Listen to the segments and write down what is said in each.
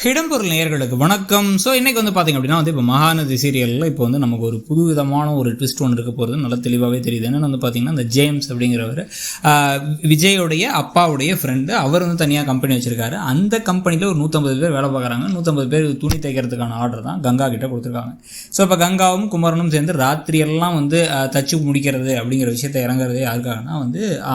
இடம்பொருள் நேயர்களுக்கு வணக்கம். ஸோ இன்றைக்கி வந்து பார்த்திங்க அப்படின்னா இப்போ மகாநதி சீரியலில் இப்போ நமக்கு ஒரு புது விதமான ஒரு ட்விஸ்ட் ஒன்று இருக்க போகிறது நல்லா தெளிவாகவே தெரியுது. என்னென்னு வந்து பார்த்திங்கன்னா, இந்த ஜேம்ஸ் அப்படிங்கிறவர் விஜயோடைய அப்பாவுடைய ஃப்ரெண்டு. அவர் தனியாக கம்பெனி வச்சுருக்காரு. அந்த கம்பெனியில் ஒரு 150 பேர் வேலை பார்க்குறாங்க. 150 பேர் துணி தைக்கிறதுக்கான ஆர்டர் தான் கங்கா கிட்டே கொடுத்துருக்காங்க. ஸோ இப்போ கங்காவும் குமரனும் சேர்ந்து ராத்திரியெல்லாம் தச்சு முடிக்கிறது அப்படிங்கிற விஷயத்தை இறங்குறது யாருக்காகனா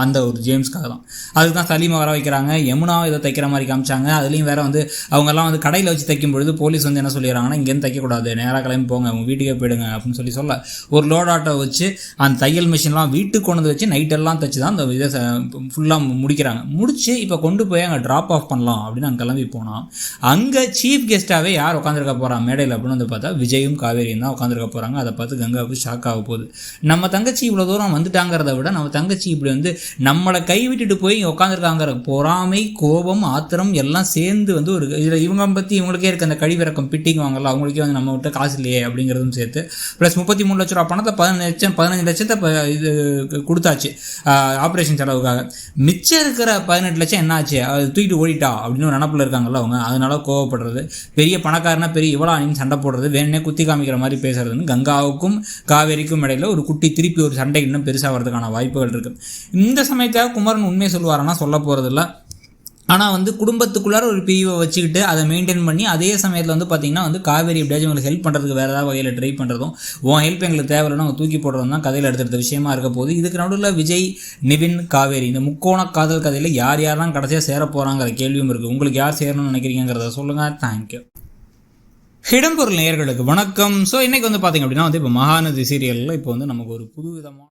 அந்த ஒரு ஜேம்ஸ்க்காக தான். அதுக்கு தான் சலீமை வர வைக்கிறாங்க. யமுனாவை இதை தைக்கிற மாதிரி காமிச்சாங்க. அதுலேயும் வேறு அவங்கெல்லாம் கடையில் வச்சு தைக்கும் பொழுது போலீஸ் என்ன சொல்லிடுறாங்கன்னா, இங்கேருந்து தைக்கக்கூடாது, நேராக கிளம்பி போங்க, உங்கள் வீட்டுக்கே போயிடுங்க அப்படின்னு சொல்ல ஒரு லோட் ஆட்டோ வச்சு அந்த தையல் மிஷின்லாம் வீட்டுக்கு கொண்டு வச்சு நைட்டெல்லாம் தைச்சு தான் அந்த இதை ஃபுல்லாக முடிக்கிறாங்க. முடிச்சு இப்போ கொண்டு போய் அங்கே ட்ராப் ஆஃப் பண்ணலாம் அப்படின்னு அங்கே கிளம்பி போனோம். அங்கே சீஃப் கெஸ்ட்டாகவே யார் உட்காந்துருக்க போகிறான் மேடையில் அப்படின்னு பார்த்தா விஜயும் காவேரியும் தான் உட்காந்துருக்க போகிறாங்க. அதை பார்த்து கங்காவுக்கு ஷாக் ஆக போகுது. நம்ம தங்கச்சி இவ்வளோ தூரம் வந்துட்டாங்கிறத விட நம்ம தங்கச்சி இப்படி நம்மளை கைவிட்டுட்டு போய் இங்கே உட்காந்துருக்காங்கிற பொறாமை, கோபம், ஆத்திரம் எல்லாம் சேர்ந்து ஒரு இதில் இவங்க பற்றி இவங்களுக்கே இருக்க அந்த கழிவிறக்கம் பிட்டிக்கு வாங்கலாம், அவங்களுக்கே நம்ம விட்டு காசு இல்லையே அப்படிங்கிறதும் சேர்த்து ப்ளஸ் 33 லட்ச ரூபா பணத்தை 15 லட்சத்தை இது கொடுத்தாச்சு ஆப்ரேஷன் செலவுக்காக. மிச்சம் இருக்கிற 18 லட்சம் என்ன ஆச்சு, அது தூக்கிட்டு ஓடிட்டா அப்படின்னு ஒரு நினப்பில் இருக்காங்கல்ல அவங்க. அதனால கோவப்படுறது, பெரிய பணக்காரனா பெரிய இவளானின்னு சண்டை போடுறது, வேணே குத்தி காமிக்கிற மாதிரி பேசுறதுன்னு கங்காவுக்கும் காவேரிக்கும் இடையில ஒரு குட்டி திருப்பி ஒரு சண்டை இன்னும் பெருசாக வரதுக்கான வாய்ப்புகள் இருக்குது. இந்த சமயத்தாக குமரன் உண்மையை சொல்லுவாரானா சொல்ல போகிறதில்ல. ஆனால் குடும்பத்துக்குள்ளார ஒரு பிரிவை வச்சுக்கிட்டு அதை மெயின்டைன் பண்ணி அதே சமயத்தில் பார்த்தீங்கன்னா காவேரி எப்படியாச்சும் உங்களுக்கு ஹெல்ப் பண்ணுறதுக்கு வேறு ஏதாவது வகையில் ட்ரை பண்ணுறதும், உன் ஹெல்ப் எங்களுக்கு தேவையில்லைன்னு அவங்க தூக்கி போடுறதும் தான் கதையில் எடுத்துகிட்ட விஷயமா இருக்க போகுது. இதுக்கு நடுவில் விஜய், நிவின், காவேரி இந்த முக்கோண காதல் கதையில் யார் யாரெல்லாம் கடைசியாக சேர போகிறாங்கிற கேள்வியும் இருக்குது. உங்களுக்கு யார் சேரணும்னு நினைக்கிறீங்கிறத சொல்லுங்கள். தேங்க்யூ. இடம்பொருள் நேயர்களுக்கு வணக்கம். ஸோ இன்றைக்கி பார்த்திங்க அப்படின்னா இப்போ மகாநதி சீரியலில் இப்போ நமக்கு ஒரு புது விதமாக